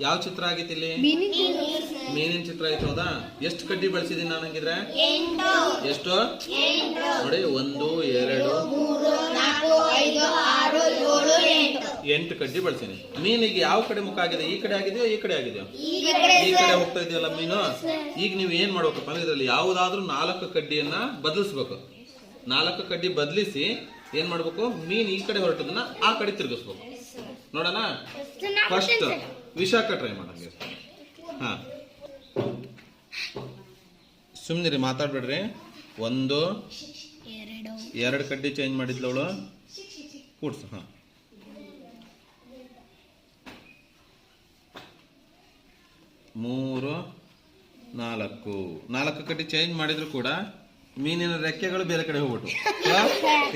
ಯಾವ ಚಿತ್ರ ಆಗಿತ್ತು ಇಲ್ಲಿ? ಮೀನಿನ ಚಿತ್ರ ಆಯ್ತು. ಹೌದಾ? ಎಷ್ಟು ಕಡ್ಡಿ ಬಳಸಿದೀನಿ ನಾನು ಹಂಗಿದ್ರೆ? ಎಷ್ಟು ನೋಡಿ, 1 2 8 ಕಡ್ಡಿ ಬಳಸಿನಿ. ಮೀನಿಗೆ ಯಾವ ಕಡೆ ಮುಖ ಆಗಿದೆ? ಈ ಕಡೆ ಆಗಿದೆಯೋ ಈ ಕಡೆ ಆಗಿದೆಯೋ? ಈ ಕಡೆ ಹೋಗ್ತಾ ಇದೆಯಲ್ಲ ಮೀನು. ಈಗ ನೀವು ಏನ್ ಮಾಡ್ಬೇಕಪ್ಪ ಅಂದ್ರೆ ಇದರಲ್ಲಿ ಯಾವುದಾದ್ರೂ 4 ಕಡ್ಡಿಯನ್ನ ಬದಲಿಸ್ಬೇಕು. 4 ಕಡ್ಡಿ ಬದಲಿಸಿ ಏನ್ ಮಾಡ್ಬೇಕು? ಮೀನ್ ಈ ಕಡೆ ಹೊರಟದನ್ನ ಆ ಕಡೆ ತಿರುಗಿಸ್ಬೇಕು. ನೋಡೋಣ. ಫಸ್ಟ್ ವಿಶಾಖ ಟ್ರೈ ಮಾಡಂಗೆ. ಹಾ, ಸುಮ್ನಿರಿ, ಮಾತಾಡ್ಬೇಡ್ರಿ. 1 2 ಕಡ್ಡಿ ಚೇಂಜ್ ಮಾಡಿದ್ಲವಳು. ಕೂಡ್ಸು. ಹಾ, 3 4 ಕಡ್ಡಿ ಚೇಂಜ್ ಮಾಡಿದ್ರು ಕೂಡ ಮೀನಿನ ರೆಕ್ಕೆಗಳು ಬೇರೆ ಕಡೆ ಹೋಗ್ಬಿಟ್ಟು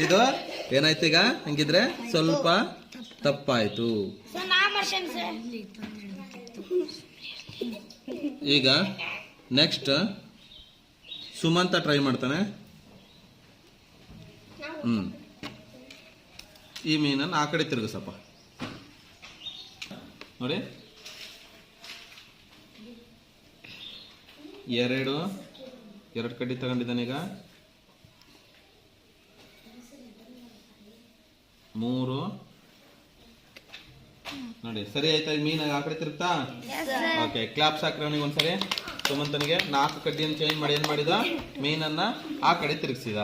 ಇದು ಏನಾಯ್ತು? ಈಗ ಹಂಗಿದ್ರೆ ಸ್ವಲ್ಪ ತಪ್ಪಾಯ್ತು. ಈಗ ನೆಕ್ಸ್ಟ್ ಸುಮಂತ ಟ್ರೈ ಮಾಡ್ತಾನೆ. ಈ ಮೀನನ್ನು ಆ ಕಡೆ ತಿರುಗಿಸಪ್ಪ. ನೋಡಿ, 2 ಕಡ್ಡಿ ತಗೊಂಡಿದ್ದಾನೆ. ಈಗ 3 ನೋಡಿ, ಸರಿ ಆಯ್ತಾ? ಮೀನಾಗ ಆ ಕಡೆ ತಿರುಗ್ತಾ. ಓಕೆ, ಕ್ಲಾಪ್ಸ್ ಹಾಕ್ರಿ ಅವನಿಗೆ ಒಂದ್ಸರಿ. ಸುಮಂತನಿಗೆ 4 ಕಡ್ಡಿಯನ್ನು ಚೇಂಜ್ ಮಾಡಿ ಏನ್ ಮಾಡಿದ? ಮೀನನ್ನ ಆ ಕಡೆ ತಿರುಗಿಸಿದ.